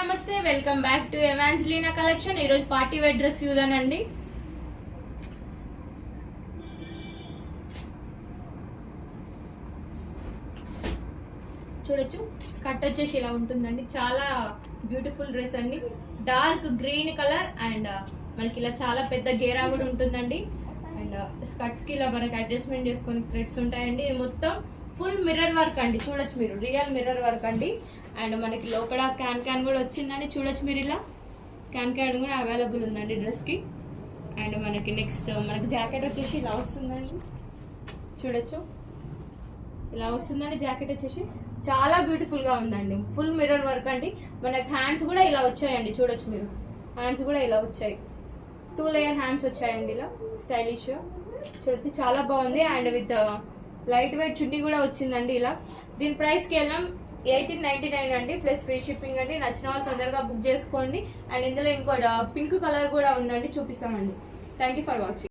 నమస్తే welcome back to ఎవాంజెలినా collection. ఈరోజు party wear dress చూద్దానండి. చూడొచ్చు, స్కర్ట్ వచ్చేసి ఇలా ఉంటుందండి. చాలా బ్యూటిఫుల్ డ్రెస్ అండి. డార్క్ గ్రీన్ కలర్ అండ్ మనకి ఇలా చాలా పెద్ద గేరా కూడా ఉంటుందండి. అండ్ స్కర్ట్స్ కి ఇలా మనకి అడ్జస్ట్మెంట్ చేసుకొని థ్రెడ్స్ ఉంటాయండి. ఇది మొత్తం ఫుల్ మిర్రర్ వర్క్ అండి. చూడొచ్చు మీరు, రియల్ మిర్రర్ వర్క్ అండి. అండ్ మనకి లోపల క్యాన్ కూడా వచ్చిందండి. చూడొచ్చు మీరు, ఇలా క్యాన్ కూడా అవైలబుల్ ఉందండి డ్రెస్కి. అండ్ మనకి నెక్స్ట్ మనకి జాకెట్ వచ్చేసి ఇలా వస్తుందండి. చూడొచ్చు, ఇలా వస్తుందండి జాకెట్ వచ్చేసి. చాలా బ్యూటిఫుల్గా ఉందండి. ఫుల్ మిర్రర్ వర్క్ అండి. మనకి హ్యాండ్స్ కూడా ఇలా వచ్చాయండి. చూడొచ్చు మీరు, హ్యాండ్స్ కూడా ఇలా వచ్చాయి. 2 లేయర్ హ్యాండ్స్ వచ్చాయండి ఇలా స్టైలిష్గా. చూడొచ్చు, చాలా బాగుంది. అండ్ విత్ లైట్ వెయిట్ చున్నీ కూడా వచ్చిందండి ఇలా. దీని ప్రైస్కి వెళ్ళాం 1899 అండి, ప్లస్ ఫ్రీ షిప్పింగ్ అండి. నచ్చిన వాళ్ళు తొందరగా బుక్ చేసుకోండి. అండ్ ఇందులో ఇంకో పింక్ కలర్ కూడా ఉందండి, చూపిస్తామండి. Thank you for watching.